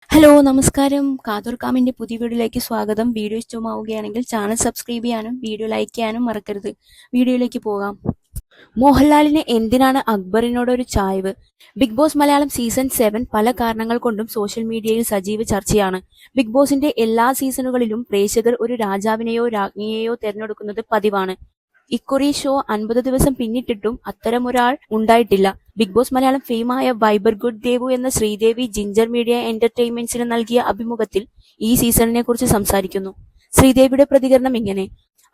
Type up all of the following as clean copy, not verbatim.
Hello നമസ്കാരം. കാതോർക്കാമിന്റെ പുതിയ വീഡിയോയിലേക്ക് സ്വാഗതം. വീഡിയോ ഇഷ്ടമാവുകയാണെങ്കിൽ ചാനൽ സബ്സ്ക്രൈബ് ചെയ്യാനും വീഡിയോ ലൈക്ക് ചെയ്യാനും മറക്കരുത്. വീഡിയോയിലേക്ക് പോകാം. മോഹൻലാലിന് എന്തിനാണ് അക്ബറിനോട് ഒരു ചായ്വ്? ബിഗ് ബോസ് മലയാളം സീസൺ 7 പല കാരണങ്ങൾ കൊണ്ടും സോഷ്യൽ മീഡിയയിൽ സജീവ ചർച്ചയാണ്. ബിഗ് ബോസിന്റെ എല്ലാ സീസണുകളിലും പ്രേക്ഷകർ ഒരു രാജാവിനെയോ രാജ്ഞിയെയോ തെരഞ്ഞെടുക്കുന്നത് പതിവാണ്. ഇക്കുറി ഷോ 50 ദിവസം പിന്നിട്ടിട്ടും അത്തരമൊരാൾ ഉണ്ടായിട്ടില്ല. ബിഗ് ബോസ് മലയാളം ഫെയിമായ വൈബർ ഗുഡ് ദേവു എന്ന ശ്രീദേവി ജിഞ്ചർ മീഡിയ എന്റർടൈൻമെന്റ്സിന് നൽകിയ അഭിമുഖത്തിൽ ഈ സീസണിനെ കുറിച്ച് സംസാരിക്കുന്നു. ശ്രീദേവിയുടെ പ്രതികരണം ഇങ്ങനെ: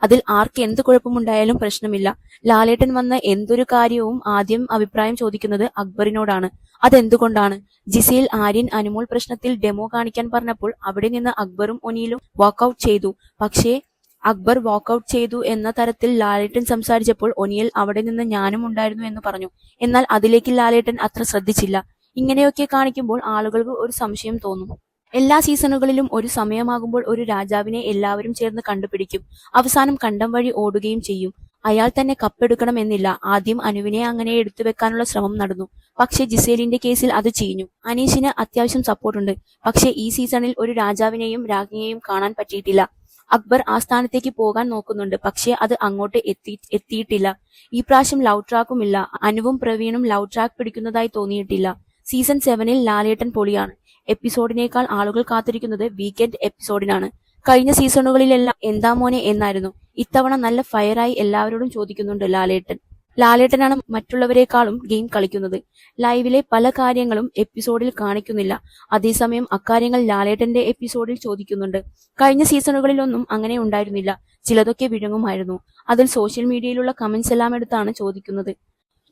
അതിൽ ആർക്ക് എന്ത് കുഴപ്പമുണ്ടായാലും പ്രശ്നമില്ല. ലാലേട്ടൻ വന്ന എന്തൊരു കാര്യവും ആദ്യം അഭിപ്രായം ചോദിക്കുന്നത് അക്ബറിനോടാണ്. അതെന്തുകൊണ്ടാണ്? ജിസയിൽ ആര്യൻ അനുമോൾ പ്രശ്നത്തിൽ ഡെമോ കാണിക്കാൻ പറഞ്ഞപ്പോൾ അവിടെ നിന്ന് അക്ബറും ഒനിയിലും വാക്കൌട്ട് ചെയ്തു. പക്ഷേ അക്ബർ വാക്കൌട്ട് ചെയ്തു എന്ന തരത്തിൽ ലാലേട്ടൻ സംസാരിച്ചപ്പോൾ ഒനിയൽ അവിടെ നിന്ന് ഞാനും ഉണ്ടായിരുന്നു എന്ന് പറഞ്ഞു. എന്നാൽ അതിലേക്ക് ലാലേട്ടൻ അത്ര ശ്രദ്ധിച്ചില്ല. ഇങ്ങനെയൊക്കെ കാണിക്കുമ്പോൾ ആളുകൾക്ക് ഒരു സംശയം തോന്നും. എല്ലാ സീസണുകളിലും ഒരു സമയമാകുമ്പോൾ ഒരു രാജാവിനെ എല്ലാവരും ചേർന്ന് കണ്ടുപിടിക്കും. അവസാനം കണ്ടം വഴി ഓടുകയും ചെയ്യും. അയാൾ തന്നെ കപ്പെടുക്കണമെന്നില്ല. ആദ്യം അനുവിനെ അങ്ങനെ എടുത്തു വെക്കാനുള്ള ശ്രമം നടന്നു. പക്ഷെ ജിസേലിന്റെ കേസിൽ അത് ചീഞ്ഞു. അനീഷിന് അത്യാവശ്യം സപ്പോർട്ടുണ്ട്. പക്ഷെ ഈ സീസണിൽ ഒരു രാജാവിനെയും രാജ്ഞിയെയും കാണാൻ പറ്റിയിട്ടില്ല. അക്ബർ ആ സ്ഥാനത്തേക്ക് പോകാൻ നോക്കുന്നുണ്ട്. പക്ഷേ അത് അങ്ങോട്ട് എത്തിയിട്ടില്ല. ഈ പ്രാവശ്യം ലവ് ട്രാക്കുമില്ല. അനുവും പ്രവീണും ലവ് ട്രാക്ക് പിടിക്കുന്നതായി തോന്നിയിട്ടില്ല. സീസൺ 7 ലാലേട്ടൻ പൊളിയാണ്. എപ്പിസോഡിനേക്കാൾ ആളുകൾ കാത്തിരിക്കുന്നത് വീക്കെൻഡ് എപ്പിസോഡിനാണ്. കഴിഞ്ഞ സീസണുകളിലെല്ലാം എന്താ മോനെ എന്നായിരുന്നു. ഇത്തവണ നല്ല ഫയറായി എല്ലാവരോടും ചോദിക്കുന്നുണ്ട് ലാലേട്ടൻ. ലാലേട്ടനാണ് മറ്റുള്ളവരെക്കാളും ഗെയിം കളിക്കുന്നത്. ലൈവിലെ പല കാര്യങ്ങളും എപ്പിസോഡിൽ കാണിക്കുന്നില്ല. അതേസമയം അക്കാര്യങ്ങൾ ലാലേട്ടന്റെ എപ്പിസോഡിൽ ചോദിക്കുന്നുണ്ട്. കഴിഞ്ഞ സീസണുകളിലൊന്നും അങ്ങനെ ഉണ്ടായിരുന്നില്ല. ചിലതൊക്കെ വിഴുങ്ങുമായിരുന്നു. അതിൽ സോഷ്യൽ മീഡിയയിലുള്ള കമന്റ്സ് എല്ലാം എടുത്താണ് ചോദിക്കുന്നത്.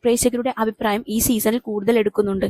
പ്രേക്ഷകരുടെ അഭിപ്രായം ഈ സീസണിൽ കൂടുതൽ എടുക്കുന്നുണ്ട്.